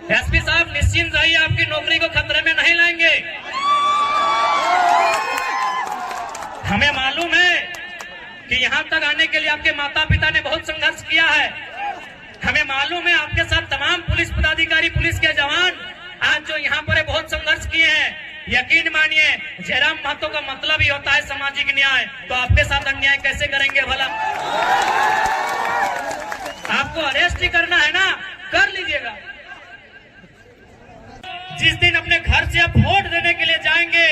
SP साहब निश्चिंत रहिए, आपकी नौकरी को खतरे में नहीं लाएंगे। हमें मालूम है कि यहाँ तक आने के लिए आपके माता पिता ने बहुत संघर्ष किया है। हमें मालूम है आपके साथ तमाम पुलिस पदाधिकारी, पुलिस के जवान आज जो यहाँ पर बहुत संघर्ष किए हैं। यकीन मानिए, जयराम महतो का मतलब ही होता है सामाजिक न्याय। तो आपके साथ अन्याय कैसे करेंगे भला? आपको अरेस्ट ही करना है ना, कर लीजिएगा। जिस दिन अपने घर से आप वोट देने के लिए जाएंगे,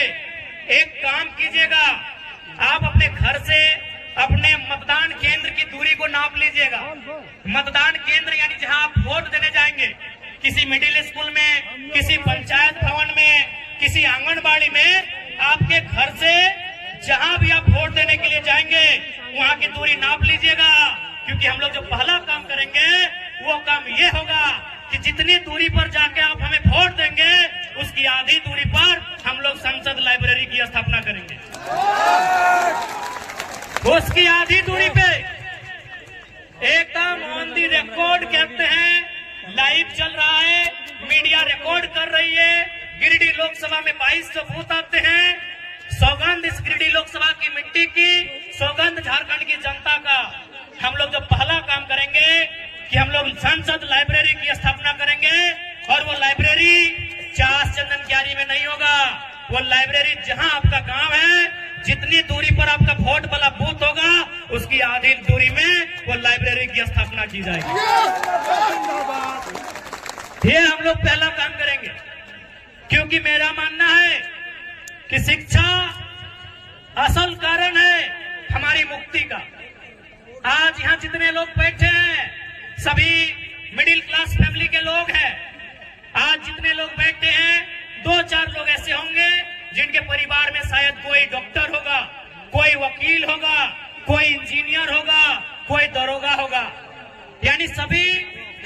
एक काम कीजिएगा, आप अपने घर से अपने मतदान केंद्र की दूरी को नाप लीजिएगा। मतदान केंद्र यानी जहां आप वोट देने जाएंगे, किसी मिडिल स्कूल में, किसी पंचायत भवन में, किसी आंगनबाड़ी में, आपके घर से जहां भी आप वोट देने के लिए जाएंगे वहां की दूरी नाप लीजिएगा। क्योंकि हम लोग जो पहला काम करेंगे वो काम ये होगा कि जितनी दूरी पर जाके आप हमें वोट देंगे, उसकी आधी दूरी पर हम लोग संसद लाइब्रेरी की स्थापना करेंगे। उसकी आधी दूरी पे एकदम ऑन दी रिकॉर्ड कहते हैं, लाइव चल रहा है, मीडिया रिकॉर्ड कर रही है। गिरिडीह लोकसभा में 2200 बूथ आते हैं। सौगंध इस गिरिडीह लोकसभा की मिट्टी की, सौगंध झारखंड की जनता का। हम लोग जो पहला काम करेंगे कि हम लोग संसद लाइब्रेरी की स्थापना करेंगे, और वो लाइब्रेरी चास चंदन क्यारी में नहीं होगा। वो लाइब्रेरी जहां आपका गांव है, जितनी दूरी पर आपका वोट वाला बूथ होगा, उसकी आधी दूरी में वो लाइब्रेरी की स्थापना की जाएगी। ये हम लोग पहला काम करेंगे, क्योंकि मेरा मानना है कि शिक्षा असल कारण है हमारी मुक्ति का। आज यहाँ जितने लोग बैठे हैं सभी मिडिल क्लास फैमिली के लोग हैं। आज जितने लोग बैठे हैं, 2-4 लोग ऐसे होंगे जिनके परिवार में शायद कोई डॉक्टर होगा, कोई वकील होगा, कोई इंजीनियर होगा, कोई दरोगा होगा। यानी सभी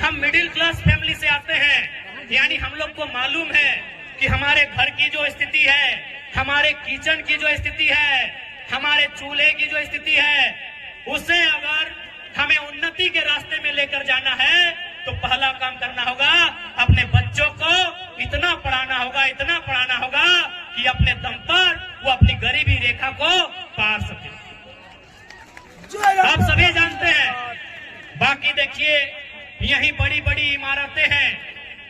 हम मिडिल क्लास फैमिली से आते हैं। यानी हम लोग को मालूम है कि हमारे घर की जो स्थिति है, हमारे किचन की जो स्थिति है, हमारे चूल्हे की जो स्थिति है, उसे अगर हमें उन्नति के रास्ते में लेकर जाना है तो पहला काम करना होगा, अपने बच्चों को इतना पढ़ाना होगा, इतना पढ़ाना होगा कि अपने दम पर वो अपनी गरीबी रेखा को पार सके। आप सभी जानते हैं। बाकी देखिए, यही बड़ी बड़ी इमारतें हैं,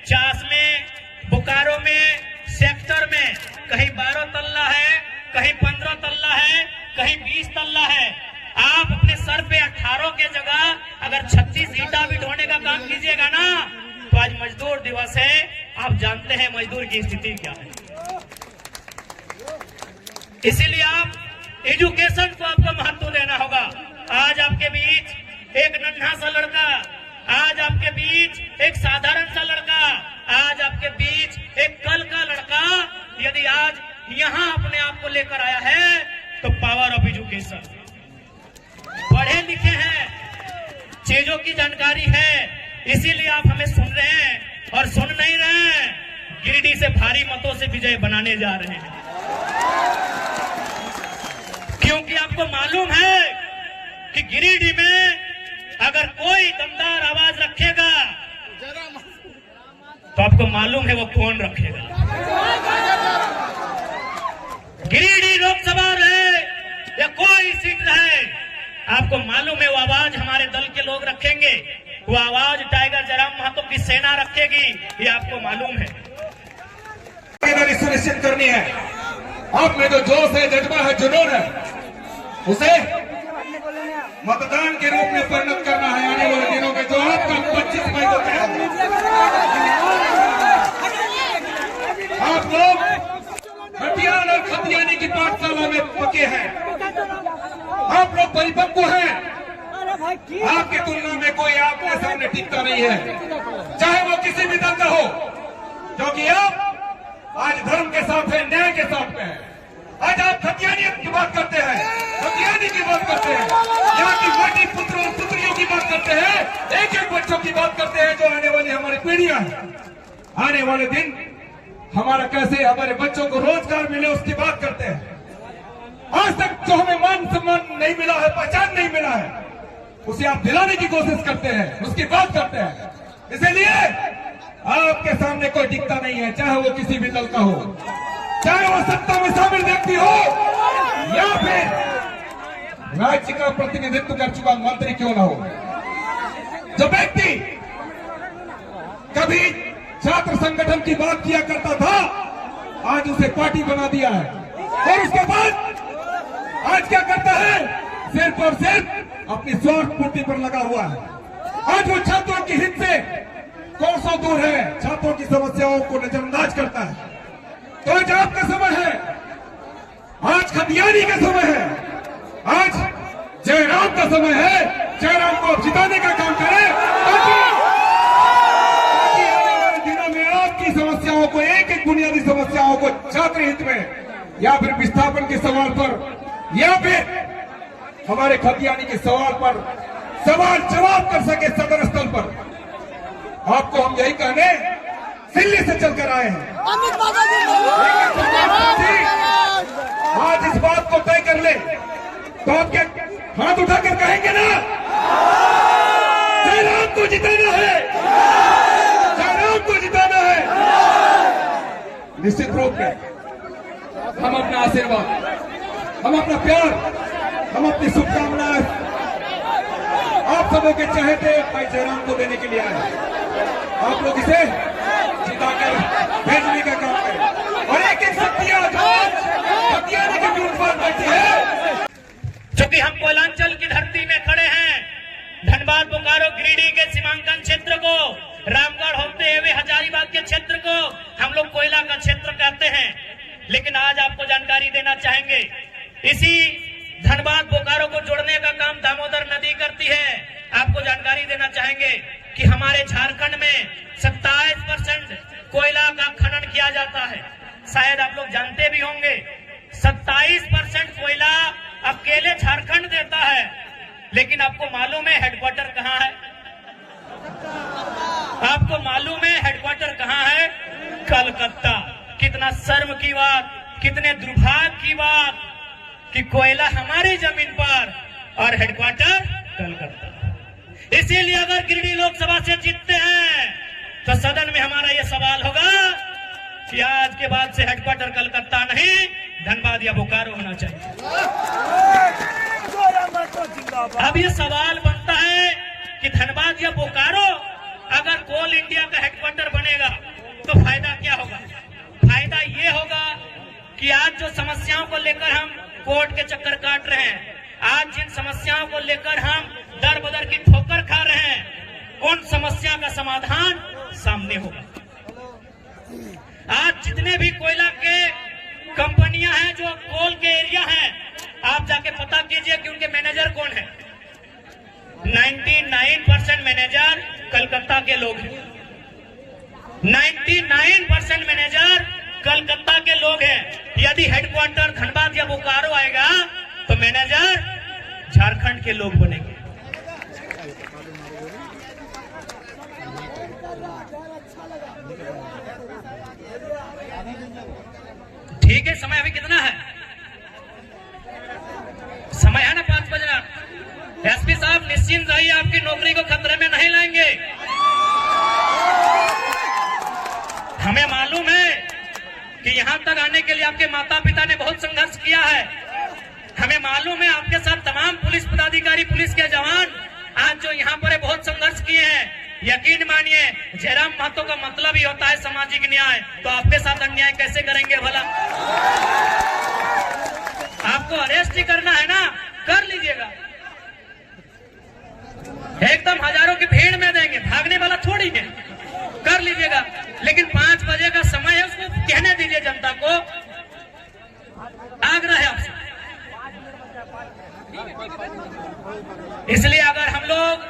चास में, बोकारो में, सेक्टर में, कहीं 12 तल्ला है, कहीं 15 तल्ला है, कहीं 20 तल्ला है। आप अपने सर पे 18 के जगह अगर 36 ईंटा भी ढोने का काम कीजिएगा ना, तो आज मजदूर दिवस है। आप जानते हैं मजदूर की स्थिति क्या है। इसीलिए आप एजुकेशन को आपको महत्व देना होगा। आज आपके बीच एक नन्हा सा लड़का, आज आपके बीच एक साधारण सा लड़का, आज आपके बीच एक कल का लड़का यदि आज यहाँ अपने आप को लेकर आया है तो पावर ऑफ एजुकेशन। पढ़े लिखे हैं, चीजों की जानकारी है, इसीलिए आप हमें सुन रहे हैं और सुन नहीं रहे हैं। गिरिडीह से भारी मतों से विजय बनाने जा रहे हैं, क्योंकि आपको मालूम है कि गिरिडीह में अगर कोई दमदार आवाज रखेगा तो आपको मालूम है वो कौन रखेगा। गिरिडीह लोकसभा रहे या कोई सीट रहे, आपको मालूम है वो आवाज हमारे दल के लोग रखेंगे, वो आवाज टाइगर जयराम महतो की सेना रखेगी, ये आपको मालूम है। सुनिश्चित करनी है, आप में जो जोश है, जज्बा है, जुनून है, उसे मतदान के रूप में परिणत करना है आने वाले दिनों में। जो आपका 25 मई को तय आप लोग खतियान और खतियानी की पाठशाला में पके हैं, आप लोग परिपक्व हैं। आपकी तुलना में कोई आपके सामने टिकता नहीं है, चाहे वो किसी भी दल का हो, क्योंकि आप आज धर्म के साथ है, न्याय के साथ में है। आज आप खतियानियत की बात करते हैं, खतियानी की बात करते हैं, यहाँ की बेटी पुत्रों और पुत्रियों की बात करते हैं, एक एक बच्चों की बात करते हैं जो आने वाली हमारी पीढ़ियां हैं। आने वाले दिन हमारा कैसे हमारे बच्चों को रोजगार मिले उसकी बात करते हैं। आज तक जो हमें मान सम्मान नहीं मिला है, पहचान नहीं मिला है, उसे आप दिलाने की कोशिश करते हैं, उसकी बात करते हैं। इसलिए आपके सामने कोई दिखता नहीं है, चाहे वो किसी भी दल का हो, चाहे वो सत्ता में शामिल व्यक्ति हो या फिर राज्य का प्रतिनिधित्व कर चुका मंत्री क्यों ना हो। जो व्यक्ति कभी छात्र संगठन की बात किया करता था, आज उसे पार्टी बना दिया है, और उसके बाद आज क्या करता है, सिर्फ और सिर्फ अपनी स्वार्थ पूर्ति पर लगा हुआ है। आज वो छात्रों के हित से कोसों दूर है, छात्रों की समस्याओं को नजरअंदाज करता है। तो आज आपका समय है, आज खतियानी का समय है, आज जयराम का समय है। जयराम को अब जिताने का काम करें ताकि आने वाले दिनों में आपकी समस्याओं को, एक एक बुनियादी समस्याओं को छात्र हित में या फिर विस्थापन के सवाल पर या फिर हमारे खतियानी के सवाल पर सवाल जवाब कर सके सदर स्थल पर। आपको हम यही कहने दिल्ली से चलकर आए हैं। आज इस बात को तय कर ले तो आप क्या हाथ उठाकर कहेंगे ना, जयराम को जिताना है, जयराम को जिताना है। निश्चित रूप में हम अपना आशीर्वाद, हम अपना प्यार, हम अपनी शुभकामनाएं आप सबों के चहेते भाई जयराम को देने के लिए आए। आप लोग इसे जिताकर भेजने का काम करें और एक एक शक्तियां खतियानी के विरुद्ध बात करती है। चूंकि हम कोयलांचल की धरती में खड़े हैं, धनबाद, बोकारो, गिरिडीह के सीमांकन क्षेत्र को, रामगढ़ होते हुए हजारीबाग के क्षेत्र को हम लोग कोयला का क्षेत्र कहते हैं। लेकिन आज आपको जानकारी देना चाहेंगे, इसी धनबाद बोकारो को जोड़ने का काम दामोदर नदी करती है। आपको जानकारी देना चाहेंगे कि हमारे झारखंड में 27% कोयला का खनन किया जाता है। शायद आप लोग जानते भी होंगे 27% कोयला अकेले झारखंड देता है। लेकिन आपको मालूम है हेडक्वार्टर कहाँ है? आपको मालूम है हेडक्वार्टर कहाँ है? कलकत्ता। कितना शर्म की बात, कितने दुर्भाग्य की बात कि कोयला हमारी जमीन पर और हेडक्वार्टर कलकत्ता। इसीलिए अगर गिरिडीह लोकसभा से जीतते हैं तो सदन में हमारा यह सवाल होगा कि आज के बाद से हेडक्वार्टर कलकत्ता नहीं, धनबाद या बोकारो होना चाहिए। अब ये सवाल बनता है कि धनबाद या बोकारो अगर कोल इंडिया का हेडक्वार्टर बनेगा तो फायदा क्या होगा? फायदा ये होगा कि आज जो समस्याओं को लेकर हम कोर्ट के चक्कर काट रहे हैं, आज जिन समस्याओं को लेकर हम दर बदर की ठोकर खा रहे हैं, उन समस्या का समाधान सामने होगा। आज जितने भी कोयला के कंपनियां हैं जो कोल के एरिया हैं, आप जाके पता कीजिए कि उनके मैनेजर कौन है। 99% मैनेजर कलकत्ता के लोग हैं। 99% मैनेजर कलकत्ता के लोग हैं। यदि हेडक्वार्टर धनबाद या बोकारो आएगा तो मैनेजर झारखंड के लोग बनेंगे। ठीक है, समय अभी कितना है? समय है ना 5 बजना। एसपी साहब निश्चिंत रहिए, आपकी नौकरी को खतरे में नहीं लाएंगे। हमें मालूम है कि यहाँ तक आने के लिए आपके माता पिता ने बहुत संघर्ष किया है। हमें मालूम है आपके साथ तमाम पुलिस पदाधिकारी, पुलिस के जवान आज जो यहाँ पर बहुत संघर्ष किए हैं। यकीन मानिए, जयराम महतो का मतलब ही होता है सामाजिक न्याय, तो आपके साथ अन्याय कैसे करेंगे भला? आपको अरेस्ट ही करना है ना, कर लीजिएगा, एकदम हजारों की भीड़ में देंगे, भागने वाला थोड़ी है, कर लीजिएगा। लेकिन 5 बजे का समय है, उसको कहने दीजिए जनता को। आग्रह है आपसे। इसलिए अगर हम लोग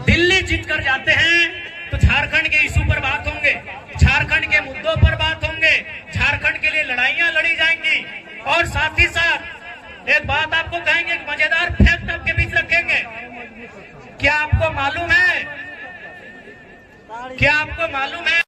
दिल्ली जीत कर जाते हैं तो झारखंड के इशू पर बात होंगे, झारखंड के मुद्दों पर बात होंगे, झारखंड के लिए लड़ाइयां लड़ी जाएंगी। और साथ ही साथ एक बात आपको कहेंगे, मजेदार फैक्ट आपके बीच रखेंगे। क्या आपको मालूम है